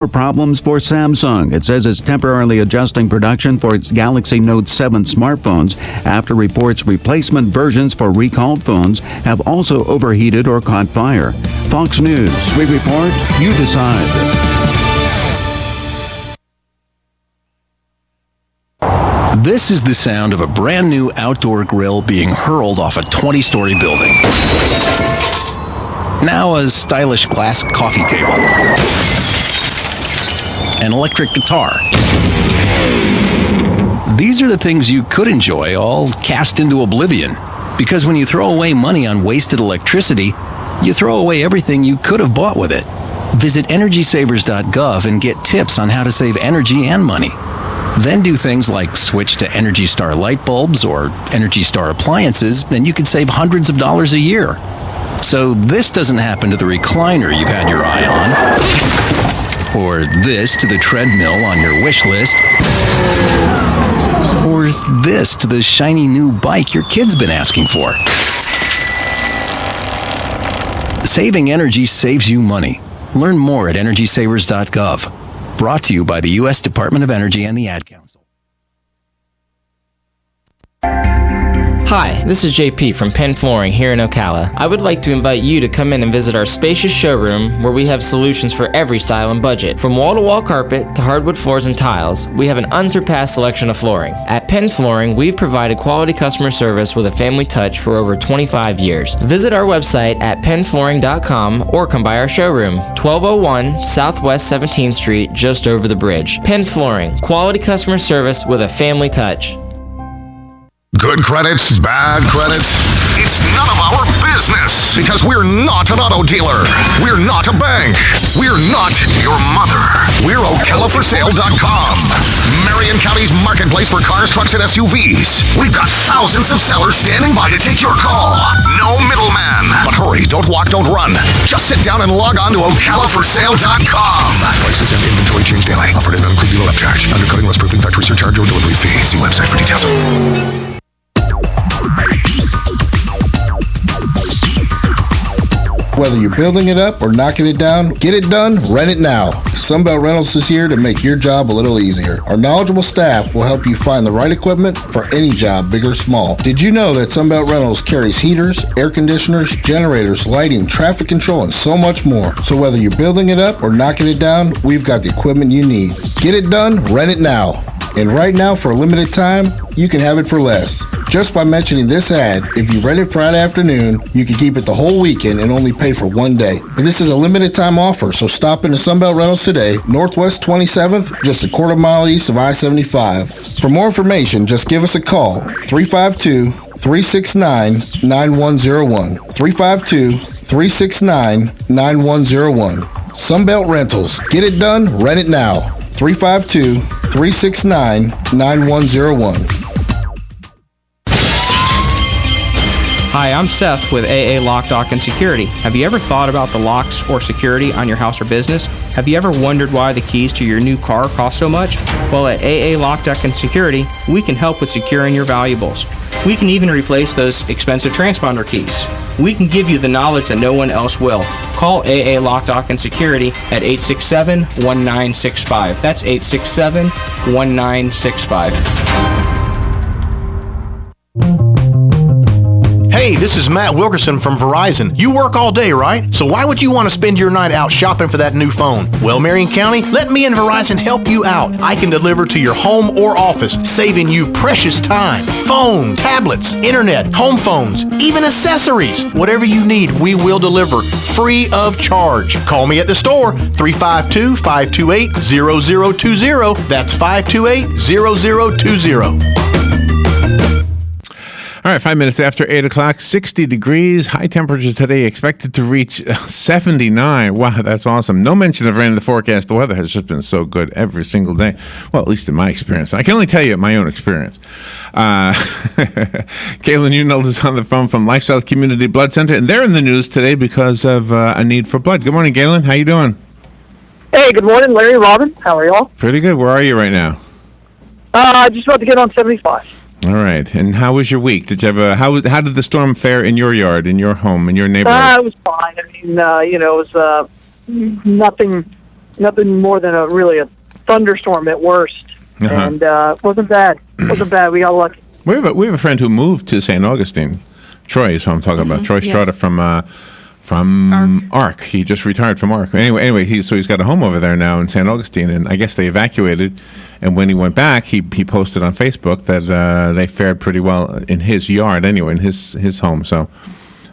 Problems for Samsung. It says it's temporarily adjusting production for its Galaxy Note 7 smartphones after reports replacement versions for recalled phones have also overheated or caught fire. Fox News, we report, you decide. This is the sound of a brand new outdoor grill being hurled off a 20-story building. Now a stylish glass coffee table. An electric guitar. These are the things you could enjoy, all cast into oblivion. Because when you throw away money on wasted electricity, you throw away everything you could have bought with it. Visit EnergySavers.gov and get tips on how to save energy and money. Then do things like switch to Energy Star light bulbs or Energy Star appliances, and you could save hundreds of dollars a year. So this doesn't happen to the recliner you've had your eye on. Or this to the treadmill on your wish list. Or this to the shiny new bike your kid's been asking for. Saving energy saves you money. Learn more at EnergySavers.gov. Brought to you by the U.S. Department of Energy and the Ad Council. Hi, this is JP from Penn Flooring here in Ocala. I would like to invite you to come in and visit our spacious showroom where we have solutions for every style and budget. From wall-to-wall carpet to hardwood floors and tiles, we have an unsurpassed selection of flooring. At Penn Flooring, we've provided quality customer service with a family touch for over 25 years. Visit our website at pennflooring.com or come by our showroom, 1201 Southwest 17th Street, just over the bridge. Penn Flooring, quality customer service with a family touch. Good credits, bad credits. It's none of our business because we're not an auto dealer. We're not a bank. We're not your mother. We're OcalaForSale.com, Marion County's marketplace for cars, trucks, and SUVs. We've got thousands of sellers standing by to take your call. No middleman. But hurry, don't walk, don't run. Just sit down and log on to OcalaForSale.com. Prices and inventory change daily. Offer does not include dealer upcharge. Undercutting, less proofing, factory surcharge, or delivery fee. See website for details. Whether you're building it up or knocking it down, get it done, rent it now. Sunbelt Rentals is here to make your job a little easier. Our knowledgeable staff will help you find the right equipment for any job, big or small. Did you know that Sunbelt Rentals carries heaters, air conditioners, generators, lighting, traffic control, and so much more? So whether you're building it up or knocking it down, we've got the equipment you need. Get it done, rent it now. And right now, for a limited time, you can have it for less. Just by mentioning this ad, if you rent it Friday afternoon, you can keep it the whole weekend and only pay for one day. But this is a limited time offer, so stop into Sunbelt Rentals today, Northwest 27th, just a quarter mile east of I-75. For more information, just give us a call, 352-369-9101. 352-369-9101. Sunbelt Rentals. Get it done, rent it now. 352-369-9101. Hi, I'm Seth with AA Lock, Dock, and Security. Have you ever thought about the locks or security on your house or business? Have you ever wondered why the keys to your new car cost so much? Well, at AA Lock, Dock, and Security, we can help with securing your valuables. We can even replace those expensive transponder keys. We can give you the knowledge that no one else will. Call AA Lock, Dock, and Security at 867-1965. That's 867-1965. Hey, this is Matt Wilkerson from Verizon. You work all day, right? So why would you want to spend your night out shopping for that new phone? Well, Marion County, let me and Verizon help you out. I can deliver to your home or office, saving you precious time. Phone, tablets, internet, home phones, even accessories. Whatever you need, we will deliver free of charge. Call me at the store, 352-528-0020. That's 528-0020. All right, 5 minutes after 8 o'clock, 60 degrees. High temperature today expected to reach 79. Wow, that's awesome. No mention of rain in the forecast. The weather has just been so good every single day. Well, at least in my experience. I can only tell you my own experience. Galen Unold is on the phone from LifeSouth Community Blood Center, and they're in the news today because of a need for blood. Good morning, Galen. How you doing? Hey, good morning, Larry, Robin. How are y'all? Pretty good. Where are you right now? Just about to get on 75. All right. And how was your week? Did you have how did the storm fare in your yard, in your home, in your neighborhood? It was fine. I mean, it was nothing nothing more than a thunderstorm at worst, and wasn't bad. Wasn't bad. We got lucky. We have a friend who moved to St. Augustine. Troy is who I'm talking about. Troy Strata from ARC. He just retired from ARC. Anyway, he's got a home over there now in St. Augustine, and I guess they evacuated. And when he went back, he posted on Facebook that they fared pretty well in his yard anyway, in his home. So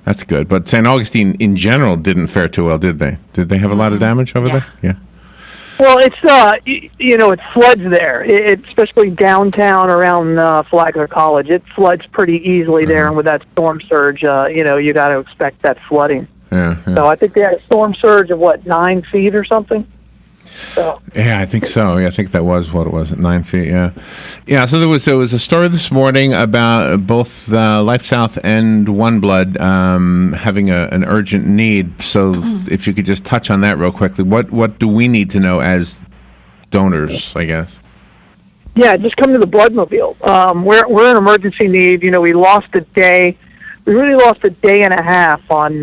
that's good. But St. Augustine in general didn't fare too well, did they? Did they have a lot of damage over there? Yeah. Well, it's it floods there, especially downtown around Flagler College. It floods pretty easily there, and with that storm surge, you got to expect that flooding. Yeah. So I think they had a storm surge of 9 feet or something. So. Yeah, I think so. Yeah, I think that was what it was at 9 feet. Yeah. So there was a story this morning about both LifeSouth and OneBlood having an urgent need. So if you could just touch on that real quickly, what do we need to know as donors? I guess. Yeah, just come to the Bloodmobile. We're in emergency need. We lost a day. We really lost a day and a half on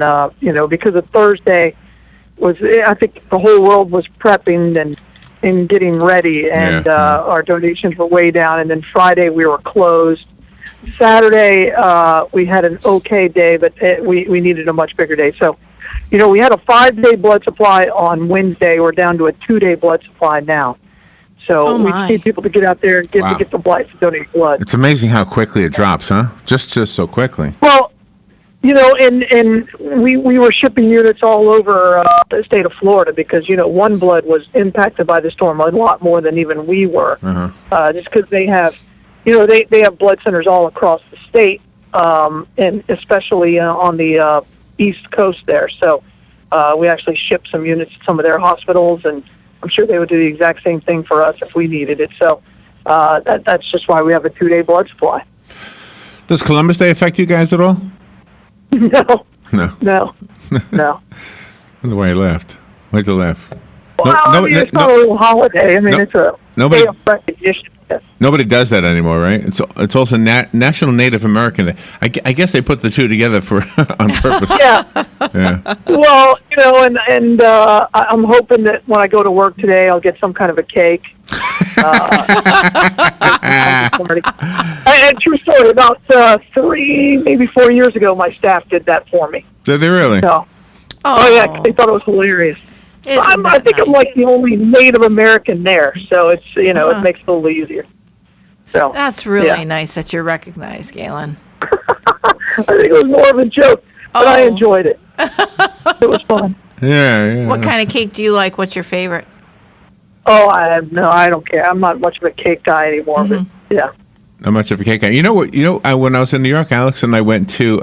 because of Thursday. I think the whole world was prepping and getting ready, and our donations were way down. And then Friday we were closed. Saturday we had an okay day, but we needed a much bigger day. So, we had a 5-day blood supply on Wednesday. We're down to a 2-day blood supply now. So we just need people to get out there and get the blood to donate blood. It's amazing how quickly it drops, huh? Just so quickly. Well. And we were shipping units all over the state of Florida because, OneBlood was impacted by the storm a lot more than even we were. Just because they have, they have blood centers all across the state, and especially on the East Coast there. So we actually shipped some units to some of their hospitals, and I'm sure they would do the exact same thing for us if we needed it. So that's just why we have a 2-day blood supply. Does Columbus Day affect you guys at all? No. I wonder why he left. Why'd you laugh? Well, it's not a little holiday. It's a day of recognition. Nobody does that anymore, right? It's also National Native American Day. I guess they put the two together on purpose. Yeah. Well, and I'm hoping that when I go to work today, I'll get some kind of a cake. And true story, about 3, maybe 4 years ago, my staff did that for me. Did they really? So, yeah, they thought it was hilarious. I think I'm like the only Native American there, so it's it makes it a little easier. So that's really nice that you're recognized, Galen. I think it was more of a joke, but I enjoyed it. It was fun. Yeah. What kind of cake do you like? What's your favorite? Oh, I don't care. I'm not much of a cake guy anymore, but yeah. Not much of a cake guy. You know what? When I was in New York, Alex and I went to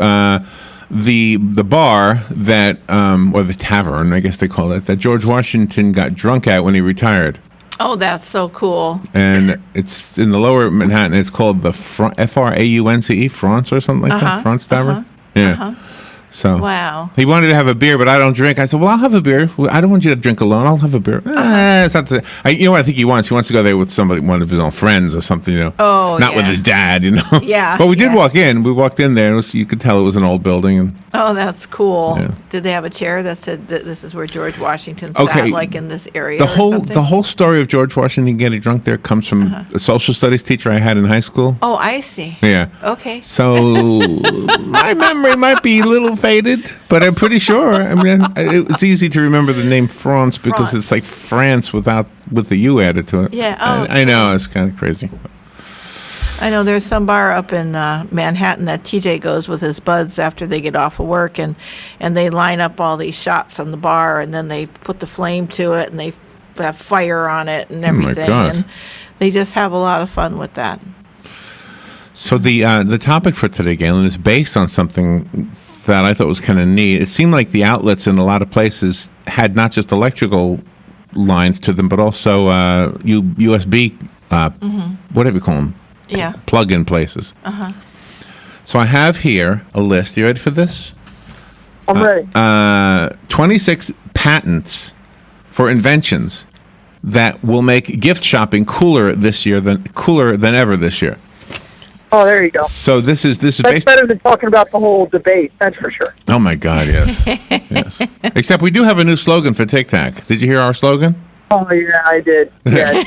the bar that, or the tavern, I guess they call it, that George Washington got drunk at when he retired. Oh, that's so cool. And it's in the lower Manhattan. It's called the F-R-A-U-N-C-E, France or something like that? France Tavern? Yeah. So wow. He wanted to have a beer, but I don't drink. I said, well, I'll have a beer. I don't want you to drink alone. I'll have a beer. It's not you know what I think he wants? He wants to go there with one of his own friends or something, Oh, not with his dad, Yeah. But we did walk in. We walked in there, and you could tell it was an old building. And oh, that's cool. Yeah. Did they have a chair that said that this is where George Washington sat, like in this area? The whole story of George Washington getting drunk there comes from a social studies teacher I had in high school. Oh, I see. Yeah. Okay. So my memory might be a little faded, but I'm pretty sure. I mean, it's easy to remember the name France because it's like France with the U added to it. Yeah. I know, it's kind of crazy. I know there's some bar up in Manhattan that TJ goes with his buds after they get off of work, and they line up all these shots on the bar, and then they put the flame to it, and they have fire on it and everything. Oh my God. And they just have a lot of fun with that. So the topic for today, Galen, is based on something that I thought was kind of neat. It seemed like the outlets in a lot of places had not just electrical lines to them, but also USB, whatever you call them. Yeah. Plug-in places. So I have here a list. You ready for this? I'm ready. 26 patents for inventions that will make gift shopping cooler than ever this year. Oh, there you go. So this is That's based. better than talking about the whole debate. That's for sure. Oh my God, yes, yes. Except we do have a new slogan for Tic Tac. Did you hear our slogan? Oh yeah, I did. Yeah.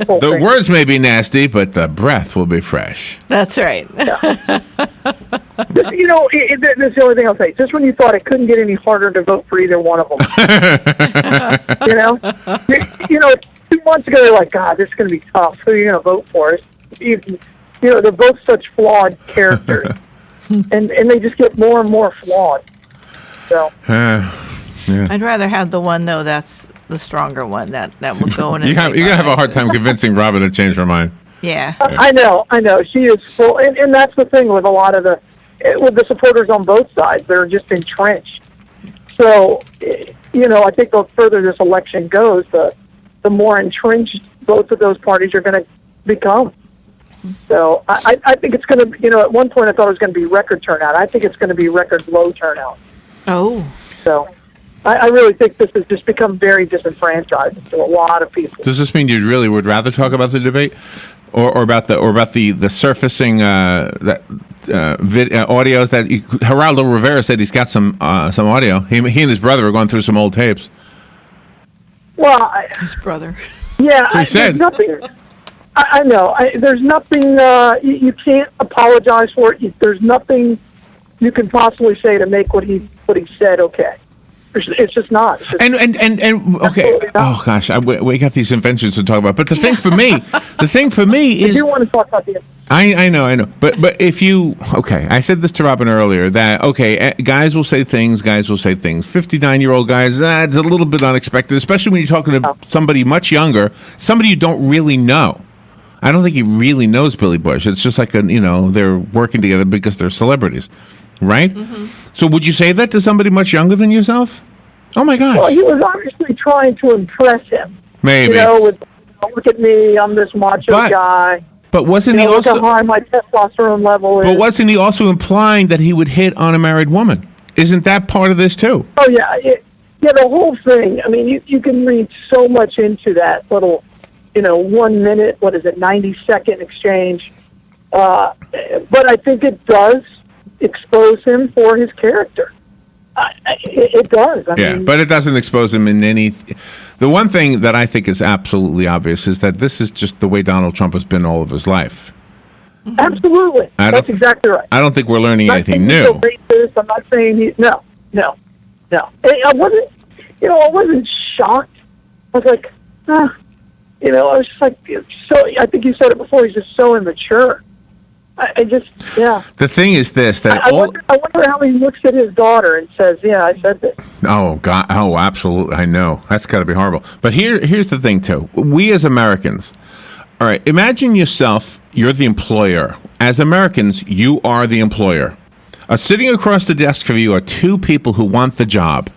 The words may be nasty, but the breath will be fresh. That's right. That's the only thing I'll say. Just when you thought it couldn't get any harder to vote for either one of them. you know, 2 months ago they're like, God, this is going to be tough. Who are you going to vote for? They're both such flawed characters, and they just get more and more flawed. So. Yeah. I'd rather have the one though that's the stronger one that will go in. You're gonna have a hard time convincing Robin to change her mind. Yeah. I know. She is full, and that's the thing with a lot of with the supporters on both sides. They're just entrenched. So, I think the further this election goes, the more entrenched both of those parties are going to become. So I think it's going to, at one point I thought it was going to be record turnout. I think it's going to be record low turnout. Oh. So I really think this has just become very disenfranchising to a lot of people. Does this mean you really would rather talk about the debate, or about the surfacing audios that Geraldo Rivera said he's got some audio. He and his brother are going through some old tapes. Well, his brother. Yeah, he said. There's nothing. I know. There's nothing. You can't apologize for it. There's nothing you can possibly say to make what he said okay. It's just not. It's just okay. Oh gosh, we got these inventions to talk about. But the thing for me is. I do want to talk about the. I know. But if you I said this to Robin earlier that guys will say things. 59-year-old guys, it's a little bit unexpected, especially when you're talking to somebody much younger, somebody you don't really know. I don't think he really knows Billy Bush. It's just like they're working together because they're celebrities, right? Mm-hmm. So would you say that to somebody much younger than yourself? Oh my gosh! Well, he was obviously trying to impress him. Maybe. Look at me, I'm this macho guy. But wasn't he also? Look how high my testosterone level is. But wasn't he also implying that he would hit on a married woman? Isn't that part of this too? Oh yeah, the whole thing. I mean, you can read so much into that little, 1 minute. 90-second exchange. But I think it does expose him for his character. It does. I mean, but it doesn't expose him in any. The one thing that I think is absolutely obvious is that this is just the way Donald Trump has been all of his life. Absolutely. That's exactly right. I don't think we're learning anything new. Racist. I'm not saying no. I wasn't shocked. I was like, I was just like, I think you said it before. He's just so immature. The thing is this: that I wonder how he looks at his daughter and says, "Yeah, I said this." Oh God! Oh, absolutely! I know that's got to be horrible. But here's the thing, too. We as Americans, all right. Imagine yourself. You're the employer. As Americans, you are the employer. Sitting across the desk from you are two people who want the job,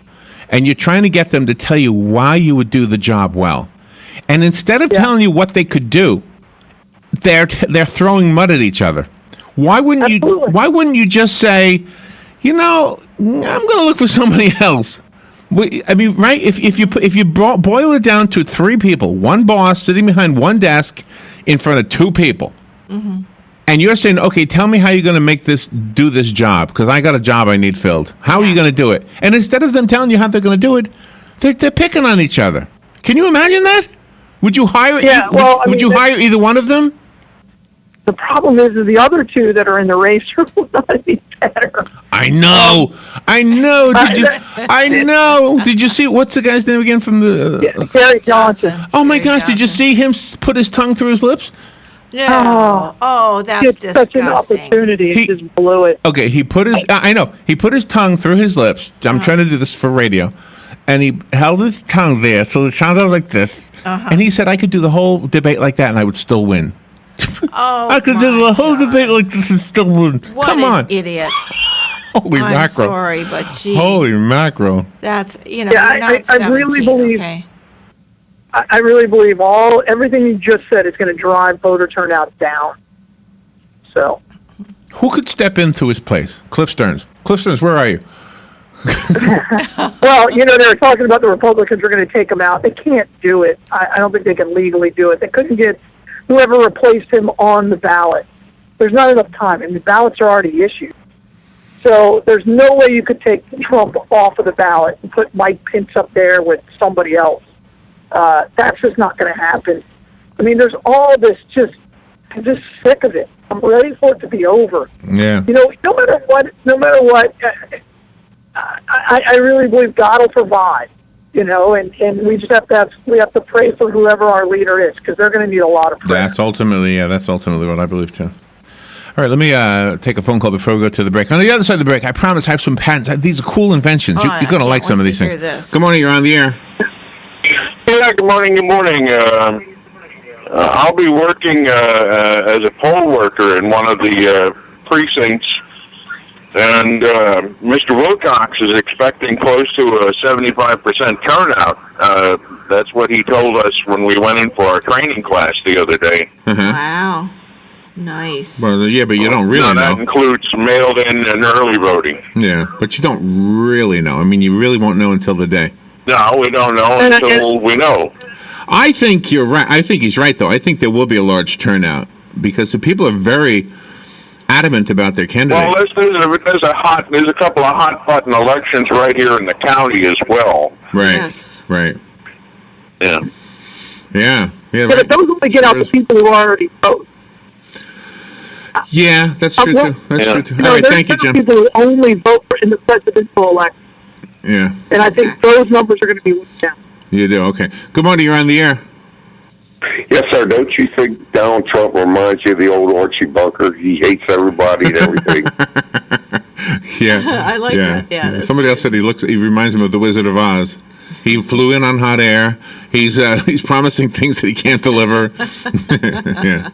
and you're trying to get them to tell you why you would do the job well. And instead of telling you what they could do, they're throwing mud at each other. Why wouldn't you just say, I'm going to look for somebody else? I mean, right? If you boil it down to three people, one boss sitting behind one desk in front of two people, mm-hmm. and you're saying, okay, tell me how you're going to do this job, because I got a job I need filled. How are you going to do it? And instead of them telling you how they're going to do it, they're picking on each other. Can you imagine that? Would you hire? Would you hire either one of them? The problem is the other two that are in the race will not be better. I know. Did you see what's the guy's name again from the? Gary Johnson. Oh my gosh! Did you see him put his tongue through his lips? No. Oh, that's disgusting. Such an opportunity. He just blew it. Okay, he put his. I know. He put his tongue through his lips. I'm trying to do this for radio, and he held his tongue there, so it sounded like this. And he said, "I could do the whole debate like that, and I would still win." Oh, I could do the whole debate like this and still win. Come on, idiot! Holy mackerel! Sorry, but gee. Holy mackerel! That's I really believe. Okay. I really believe everything you just said is going to drive voter turnout down. So, who could step into his place? Cliff Stearns. Cliff Stearns, where are you? Well, they were talking about the Republicans are going to take him out. They can't do it. I don't think they can legally do it. They couldn't get whoever replaced him on the ballot. There's not enough time, and the ballots are already issued. So there's no way you could take Trump off of the ballot and put Mike Pence up there with somebody else. That's just not going to happen. I mean, there's all this I'm just sick of it. I'm ready for it to be over. Yeah. You know, no matter what, I really believe God will provide. You know, and we just have to pray for whoever our leader is, because they're going to need a lot of prayer. That's ultimately what I believe too. All right, let me take a phone call before we go to the break. On the other side of the break, I promise I have some patents. These are cool inventions. You're going to like some of these things. Good morning, you're on the air. Yeah, good morning. I'll be working as a poll worker in one of the precincts, and Mr. Wilcox is expecting close to a 75% turnout. That's what he told us when we went in for our training class the other day. Wow. Nice. Well, yeah, but you don't really know. That includes mailed-in and early voting. Yeah, but you don't really know. I mean, you really won't know until the day. No, we don't know until we know. I think you're right. I think he's right, though. I think there will be a large turnout because the people are very adamant about their candidate. Well, there's a couple of hot-button elections right here in the county as well. Right. Yes. Right. Yeah. Yeah. Yeah. But Right. it doesn't only get out the people who already vote. Yeah, that's true too. That's true too. All right, thank you, Jim. People who only vote in the presidential election. Yeah. And I think those numbers are going to be down. You do, okay. Good morning, you're on the air. Yes, sir. Don't you think Donald Trump reminds you of the old Archie Bunker? He hates everybody and everything. Yeah. I like that. Yeah. Somebody else said he reminds him of the Wizard of Oz. He flew in on hot air. He's promising things that he can't deliver. Yeah.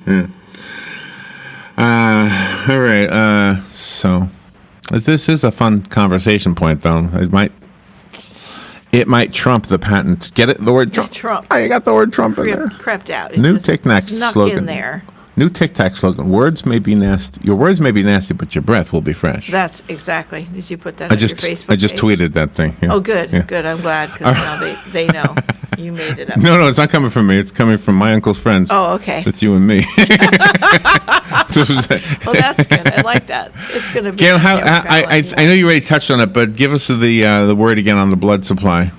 All right. So this is a fun conversation point, though. It might trump the patent. Get it? The word Trump. Trump. I got the word Trump in there. Crept out. It New just Tic Tac snuck slogan. in there. New Tic Tac slogan. Words may be nasty. Your words may be nasty, but your breath will be fresh. That's exactly. Did you put that on your Facebook I just page? tweeted that thing. Yeah. Oh, good. Yeah. Good. I'm glad, because now they know you made it up. No, it's not coming from me. It's coming from my uncle's friends. Oh, okay. It's you and me. Well, that's good. I like that. It's going to be. Galen, I know you already touched on it, but give us the word again on the blood supply.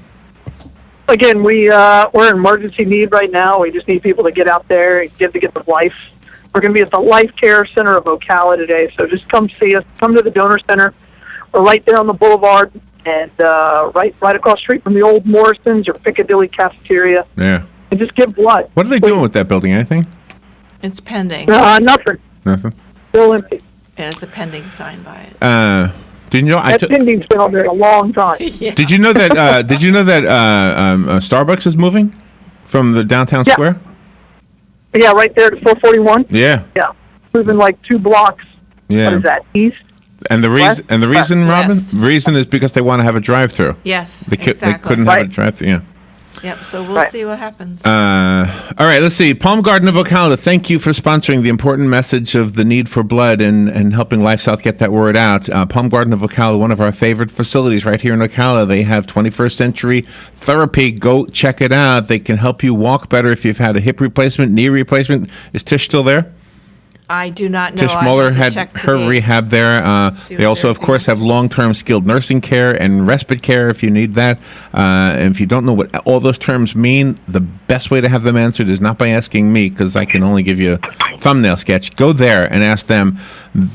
Again, we're in emergency need right now. We just need people to get out there and get the life. We're going to be at the Life Care Center of Ocala today, so just come see us. Come to the donor center. We're right there on the boulevard, and right across the street from the old Morrison's or Piccadilly cafeteria. Yeah. And just give blood. What are they doing with that building? Anything? It's pending. Nothing. Nothing. Still empty. Yeah, it's a pending sign by it. Didn't you know? That pending's been on there a long time. Yeah. Did you know that? Starbucks is moving from the downtown square? Yeah, right there at 441. Yeah. Yeah, moving like 2 blocks. Yeah. What is that? East. And the reason, Robin, West. the reason is because they want to have a drive-through. Yes, They couldn't have a drive-through. Yeah. Yep, so we'll see what happens. All right, let's see. Palm Garden of Ocala, thank you for sponsoring the important message of the need for blood and helping LifeSouth get that word out. Palm Garden of Ocala, one of our favorite facilities right here in Ocala. They have 21st century therapy. Go check it out. They can help you walk better if you've had a hip replacement, knee replacement. Is Tish still there? I do not know. Tish Muller had her rehab there. They also, of course, have long-term skilled nursing care and respite care if you need that. And if you don't know what all those terms mean, the best way to have them answered is not by asking me, because I can only give you a thumbnail sketch. Go there and ask them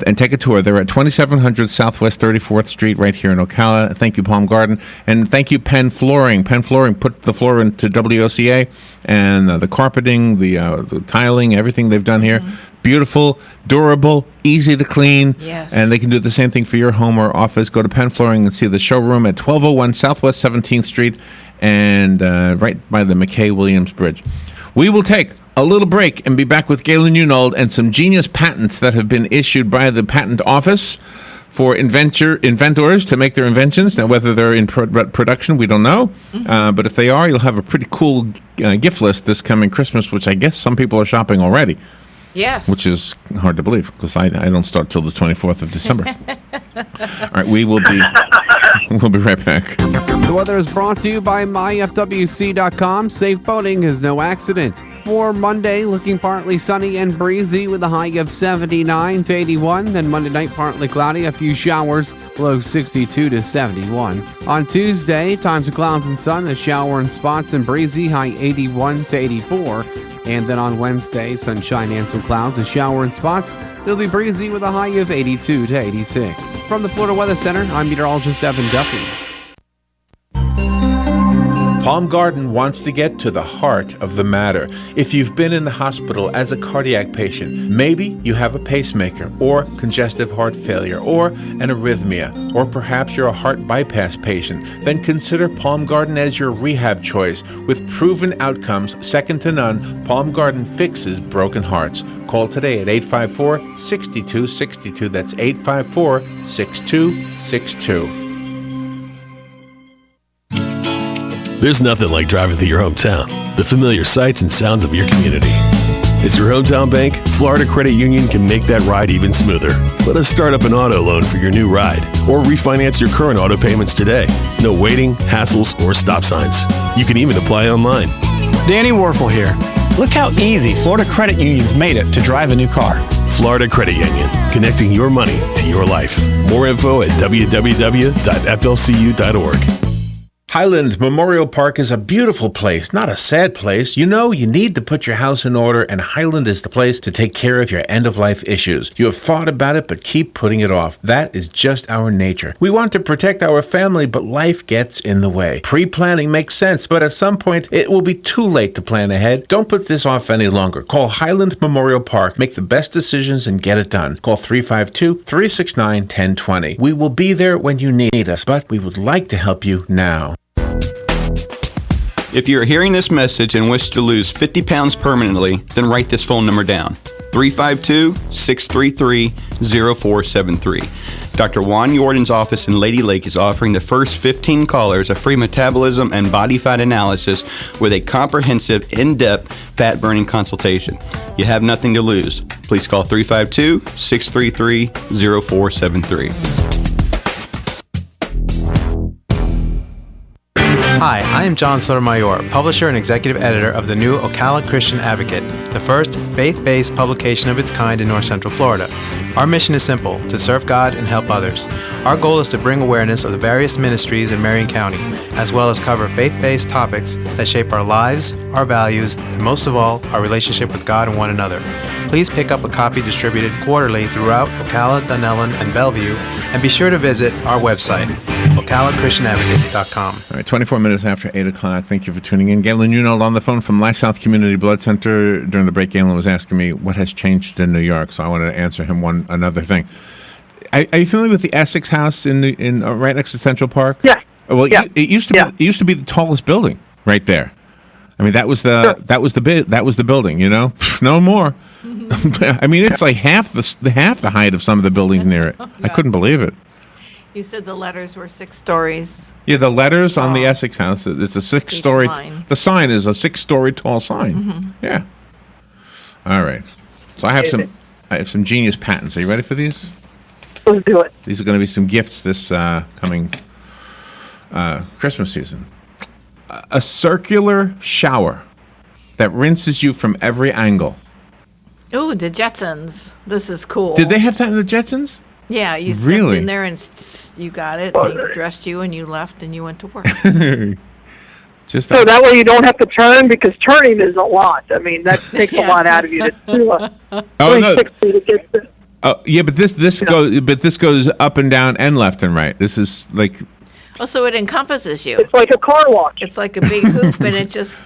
and take a tour. They're at 2700 Southwest 34th Street right here in Ocala. Thank you, Palm Garden. And thank you, Penn Flooring. Penn Flooring put the floor into WOCA, and the carpeting, the tiling, everything they've done here. Beautiful, durable, easy to clean. Yes. And they can do the same thing for your home or office. Go to Penn Flooring and see the showroom at 1201 Southwest 17th Street and right by the McKay-Williams Bridge. We will take a little break and be back with Galen Unold and some genius patents that have been issued by the Patent Office for inventors to make their inventions. Now, whether they're in production, we don't know. But if they are, you'll have a pretty cool gift list this coming Christmas, which I guess some people are shopping already. Yes. Which is hard to believe, because I don't start till the 24th of December. All right, we'll be right back. The weather is brought to you by myfwc.com. Safe boating is no accident. for Monday, looking partly sunny and breezy with a high of 79 to 81. Then Monday night, partly cloudy, a few showers, low 62 to 71. On Tuesday, times of clouds and sun, a shower in spots and breezy, high 81 to 84. And then on Wednesday, sunshine and some clouds, a shower in spots. It'll be breezy with a high of 82 to 86. From the Florida Weather Center, I'm meteorologist Evan Duffy. Palm Garden wants to get to the heart of the matter. If you've been in the hospital as a cardiac patient, maybe you have a pacemaker or congestive heart failure or an arrhythmia, or perhaps you're a heart bypass patient, then consider Palm Garden as your rehab choice. With proven outcomes second to none, Palm Garden fixes broken hearts. Call today at 854-6262. That's 854-6262. There's nothing like driving through your hometown, the familiar sights and sounds of your community. As your hometown bank, Florida Credit Union can make that ride even smoother. Let us start up an auto loan for your new ride, or refinance your current auto payments today. No waiting, hassles, or stop signs. You can even apply online. Danny Warfel here. Look how easy Florida Credit Union's made it to drive a new car. Florida Credit Union, connecting your money to your life. More info at www.flcu.org. Highland Memorial Park is a beautiful place, not a sad place. You know, you need to put your house in order, and Highland is the place to take care of your end-of-life issues. You have thought about it, but keep putting it off. That is just our nature. We want to protect our family, but life gets in the way. Pre-planning makes sense, but at some point, it will be too late to plan ahead. Don't put this off any longer. Call Highland Memorial Park. Make the best decisions and get it done. Call 352-369-1020. We will be there when you need us, but we would like to help you now. If you are hearing this message and wish to lose 50 pounds permanently, then write this phone number down, 352-633-0473. Dr. Juan Jordan's office in Lady Lake is offering the first 15 callers a free metabolism and body fat analysis with a comprehensive, in-depth fat-burning consultation. You have nothing to lose. Please call 352-633-0473. Hi, I am John Sotomayor, publisher and executive editor of the new Ocala Christian Advocate, the first faith-based publication of its kind in North Central Florida. Our mission is simple, to serve God and help others. Our goal is to bring awareness of the various ministries in Marion County, as well as cover faith-based topics that shape our lives, our values, and most of all, our relationship with God and one another. Please pick up a copy distributed quarterly throughout Ocala, Dunellen, and Bellevue, and be sure to visit our website, OcalaChristianAdvocate.com. All right, 24 minutes after 8 o'clock. Thank you for tuning in. Galen Unold on the phone from LifeSouth Community Blood Center. During the break, Galen was asking me what has changed in New York, so I wanted to answer him another thing. Are you familiar with the Essex House in right next to Central Park? Yeah. Well, yeah. It used to be the tallest building right there. I mean, that was the building. You know, no more. I mean, it's like half the height of some of the buildings near it. I couldn't believe it. You said the letters were 6 stories. Yeah, the letters on the Essex House. It's a 6-story. The sign is a 6-story tall sign. Mm-hmm. Yeah. All right. So I have some genius patents. Are you ready for these? Let's do it. These are going to be some gifts this coming Christmas season. A circular shower that rinses you from every angle. Ooh, the Jetsons. This is cool. Did they have that in the Jetsons? Yeah, you stepped Really? in there and you got it. They dressed you and you left and you went to work. So that way you don't have to turn, because turning is a lot. I mean, that takes a lot out of you to do a 360 to get to. Oh yeah, but this goes up and down and left and right. This is like. Oh, so it encompasses you. It's like a car wash. It's like a big hoop, and it just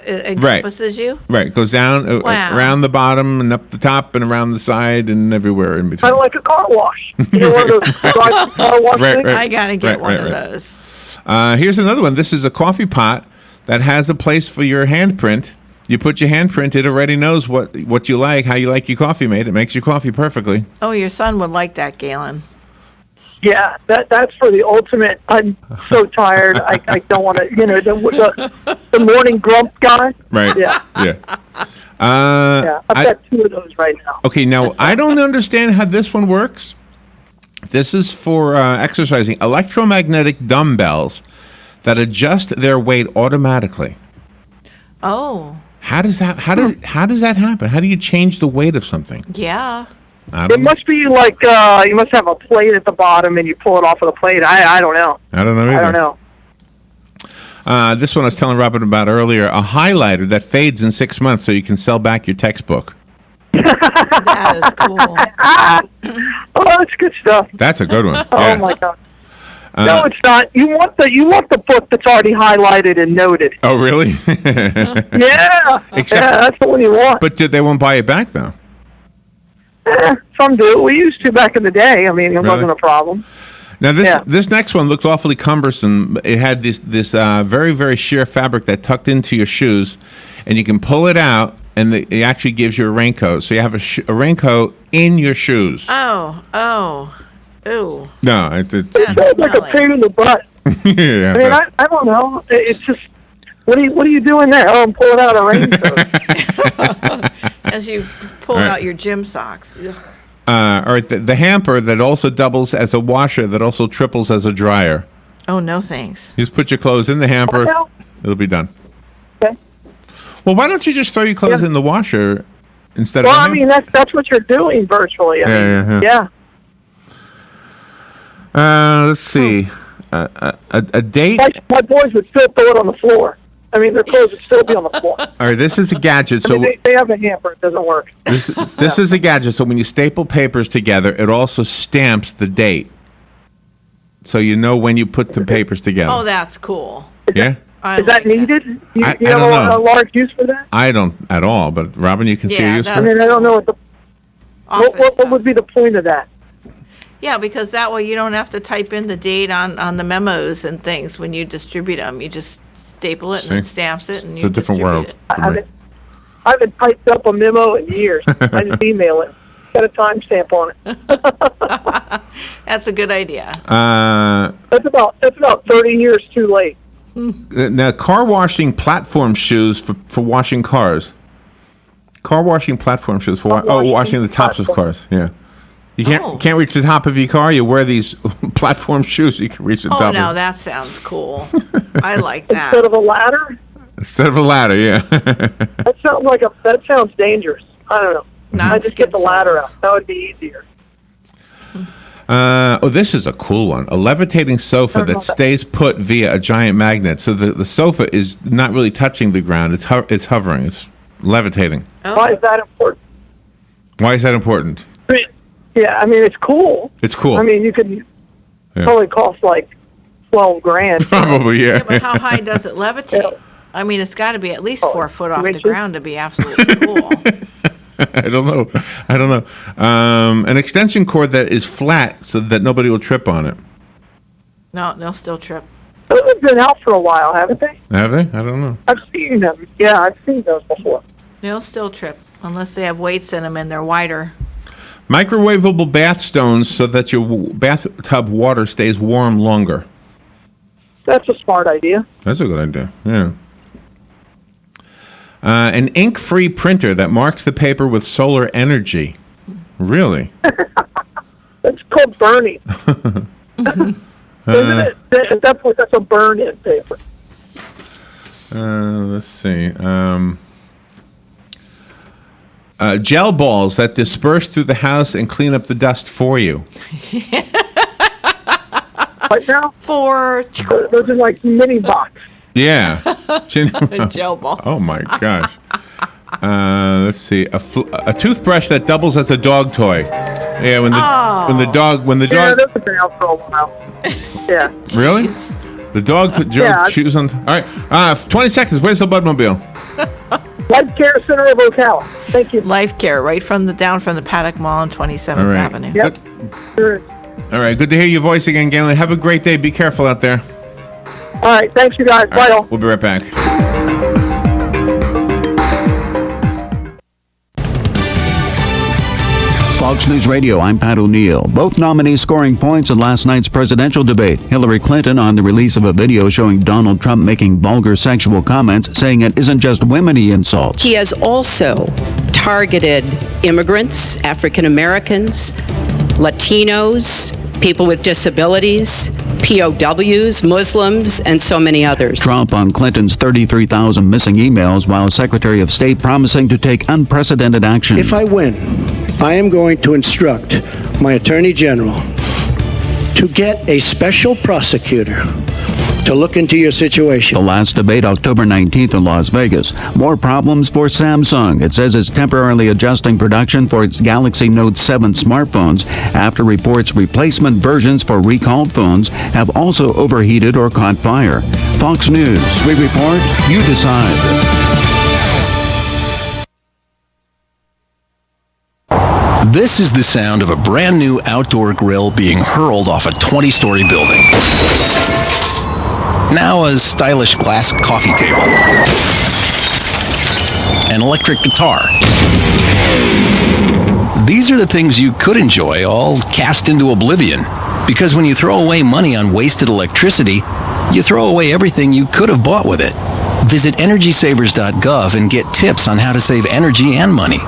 encompasses you. Right, it goes down around the bottom and up the top and around the side and everywhere in between. Kind of like a car wash. You know, one of those car wash things? I gotta get one of those. Here's another one. This is a coffee pot that has a place for your handprint. You put your handprint, it already knows what you like, how you like your coffee made. It makes your coffee perfectly. Oh, your son would like that, Galen. Yeah, that's for the ultimate. I'm so tired. I don't want to. You know, the morning grump guy. Right. Yeah. Yeah. Yeah. I've got 2 of those right now. Okay, now I don't understand how this one works. This is for exercising. Electromagnetic dumbbells that adjust their weight automatically. Oh. How does that happen? How do you change the weight of something? Yeah. It must be like you must have a plate at the bottom and you pull it off of the plate. I don't know. I don't know either. I don't know. This one I was telling Robin about earlier, a highlighter that fades in 6 months so you can sell back your textbook. That is cool. Oh, that's good stuff. That's a good one. Oh Yeah. my God. No, it's not. You want the book that's already highlighted and noted. Oh, really? Yeah. Except- Yeah, that's the one you want. But they won't buy it back, though. Some do. We used to back in the day. I mean, it Really? wasn't a problem. Now, this next one looked awfully cumbersome. It had this very, very sheer fabric that tucked into your shoes, and you can pull it out, and it actually gives you a raincoat. So you have a raincoat in your shoes. Oh. Ooh. No, it's It sounds like a pain in the butt. yeah. I mean, I don't know. It's just, what are you doing there? Oh, I'm pulling out a raincoat. As you pull Right. out your gym socks. Ugh. Or the hamper that also doubles as a washer that also triples as a dryer. Oh, no thanks. You just put your clothes in the hamper. Oh, It'll be done. Okay. Well, why don't you just throw your clothes in the washer instead Well, of I the mean, that's what you're doing virtually. I mean, Yeah. Let's see. A date. My boys would still throw it on the floor. I mean, their clothes would still be on the floor. All right, this is a gadget. I So mean, they have a hamper. It doesn't work. this is a gadget. So when you staple papers together, it also stamps the date, so you know when you put the papers together. Oh, that's cool. Yeah. Is that neaded? You I have don't know. a large use for that? I don't at all, but Robin, you can see a Yeah, use I for mean, it. I don't know what would be the point of that? Yeah, because that way you don't have to type in the date on the memos and things when you distribute them. You just staple it and it See? stamps it, and It's you a different distribute world it. for me. I haven't typed up a memo in years. I just email it. Got a timestamp on it. That's a good idea. That's about 30 years too late. Now, car washing platform shoes for washing cars. Car washing platform shoes for washing the tops of cars. Yeah. You can't reach the top of your car. You wear these platform shoes. You can reach the Oh, top. now of that sounds cool. I like that. Instead of a ladder? Instead of a ladder, yeah. That sounds dangerous. I don't know. I just get the ladder out. That would be easier. This is a cool one. A levitating sofa that stays put via a giant magnet. So the sofa is not really touching the ground. It's hovering. It's levitating. Why is that important? Why is that important? Yeah, I mean, it's cool. It's cool. I mean, you could Yeah. probably cost like $12,000. Probably, yeah. Yeah, but how high does it levitate? I mean, it's got to be at least 4 foot off the ground to be absolutely cool. I don't know. An extension cord that is flat so that nobody will trip on it. No, they'll still trip. Those have been out for a while, haven't they? Have they? I don't know. I've seen them. Yeah, I've seen those before. They'll still trip unless they have weights in them and they're wider. Microwavable bath stones so that your bathtub water stays warm longer. That's a smart idea. That's a good idea. Yeah. An ink-free printer that marks the paper with solar energy. Really? That's called burning. Isn't it? At that point, that's a burn-in paper. Let's see. Gel balls that disperse through the house and clean up the dust for you. Right now? Those are like mini box. Yeah. Gel balls. Oh my gosh. Let's see. A toothbrush that doubles as a dog toy. Yeah, when the dog Yeah, that's been out for a while. Yeah. Really? The dog chews on. All right. 20 seconds. Where's the Budmobile? Life Care Center of Ocala. Thank you. Life Care, right down from the Paddock Mall on 27th All right. Avenue. Yep. Sure. All right. Good to hear your voice again, Galen. Have a great day. Be careful out there. All right. Thanks, you guys. Bye, all. We'll be right back. Fox News Radio, I'm Pat O'Neill. Both nominees scoring points in last night's presidential debate. Hillary Clinton on the release of a video showing Donald Trump making vulgar sexual comments, saying it isn't just women he insults. He has also targeted immigrants, African Americans, Latinos, people with disabilities, POWs, Muslims, and so many others. Trump on Clinton's 33,000 missing emails, while Secretary of State promising to take unprecedented action. If I win, I am going to instruct my Attorney General to get a special prosecutor to look into your situation. The last debate October 19th in Las Vegas. More problems for Samsung. It says it's temporarily adjusting production for its Galaxy Note 7 smartphones after reports replacement versions for recalled phones have also overheated or caught fire. Fox News, we report, you decide. This is the sound of a brand new outdoor grill being hurled off a 20-story building. Now a stylish glass coffee table. An electric guitar. These are the things you could enjoy, all cast into oblivion. Because when you throw away money on wasted electricity, you throw away everything you could have bought with it. Visit EnergySavers.gov and get tips on how to save energy and money.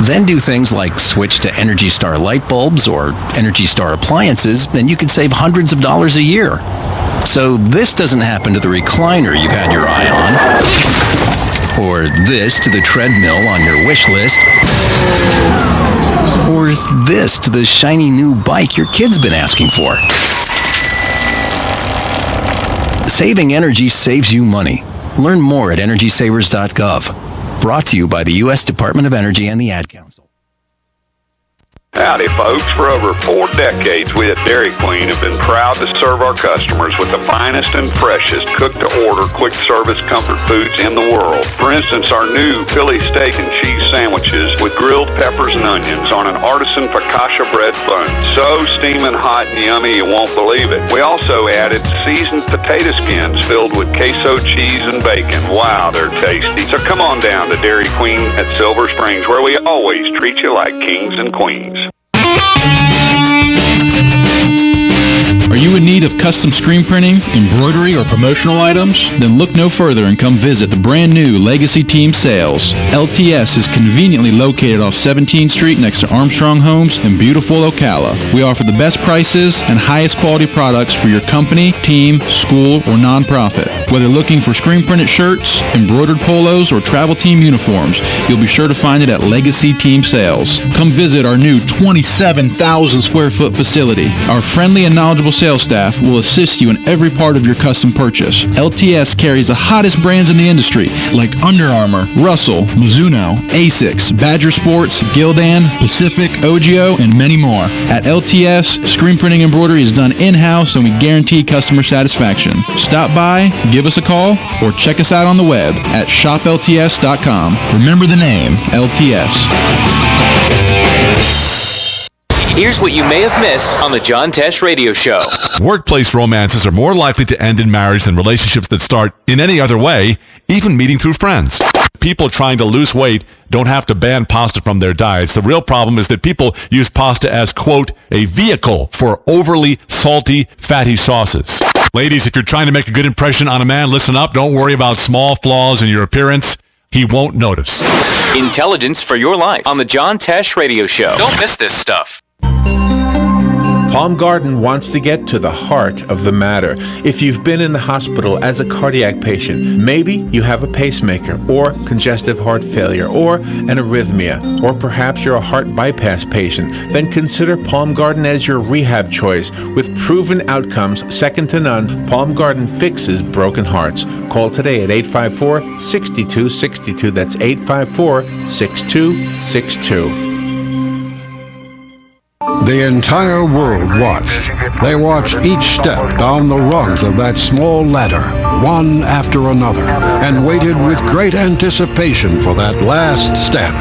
Then do things like switch to Energy Star light bulbs or Energy Star appliances, and you can save hundreds of dollars a year. So this doesn't happen to the recliner you've had your eye on, or this to the treadmill on your wish list, or this to the shiny new bike your kid's been asking for. Saving energy saves you money. Learn more at EnergySavers.gov. Brought to you by the U.S. Department of Energy and the Ad Council. Howdy, folks. For over 4 decades, we at Dairy Queen have been proud to serve our customers with the finest and freshest cooked-to-order, quick-service comfort foods in the world. For instance, our new Philly steak and cheese sandwiches with grilled peppers and onions on an artisan focaccia bread bun. So steaming hot and yummy, you won't believe it. We also added seasoned potato skins filled with queso cheese and bacon. Wow, they're tasty. So come on down to Dairy Queen at Silver Springs, where we always treat you like kings and queens. Are you in need of custom screen printing, embroidery, or promotional items? Then look no further and come visit the brand new Legacy Team Sales. LTS is conveniently located off 17th Street next to Armstrong Homes in beautiful Ocala. We offer the best prices and highest quality products for your company, team, school, or nonprofit. Whether looking for screen printed shirts, embroidered polos, or travel team uniforms, you'll be sure to find it at Legacy Team Sales. Come visit our new 27,000 square foot facility. Our friendly and knowledgeable sales staff will assist you in every part of your custom purchase. LTS carries the hottest brands in the industry like Under Armour, Russell, Mizuno, Asics, Badger Sports, Gildan, Pacific, Ogio, and many more. At LTS, screen printing embroidery is done in-house and we guarantee customer satisfaction. Stop by, give us a call, or check us out on the web at shoplts.com. Remember the name, LTS. Here's what you may have missed on the John Tesh Radio Show. Workplace romances are more likely to end in marriage than relationships that start in any other way, even meeting through friends. People trying to lose weight don't have to ban pasta from their diets. The real problem is that people use pasta as, quote, a vehicle for overly salty, fatty sauces. Ladies, if you're trying to make a good impression on a man, listen up. Don't worry about small flaws in your appearance. He won't notice. Intelligence for your life on the John Tesh Radio Show. Don't miss this stuff. Palm Garden wants to get to the heart of the matter. If you've been in the hospital as a cardiac patient, maybe you have a pacemaker or congestive heart failure or an arrhythmia, or perhaps you're a heart bypass patient, then consider Palm Garden as your rehab choice. With proven outcomes second to none, Palm Garden fixes broken hearts. Call today at 854-6262. That's 854-6262. The entire world watched. They watched each step down the rungs of that small ladder, one after another, and waited with great anticipation for that last step.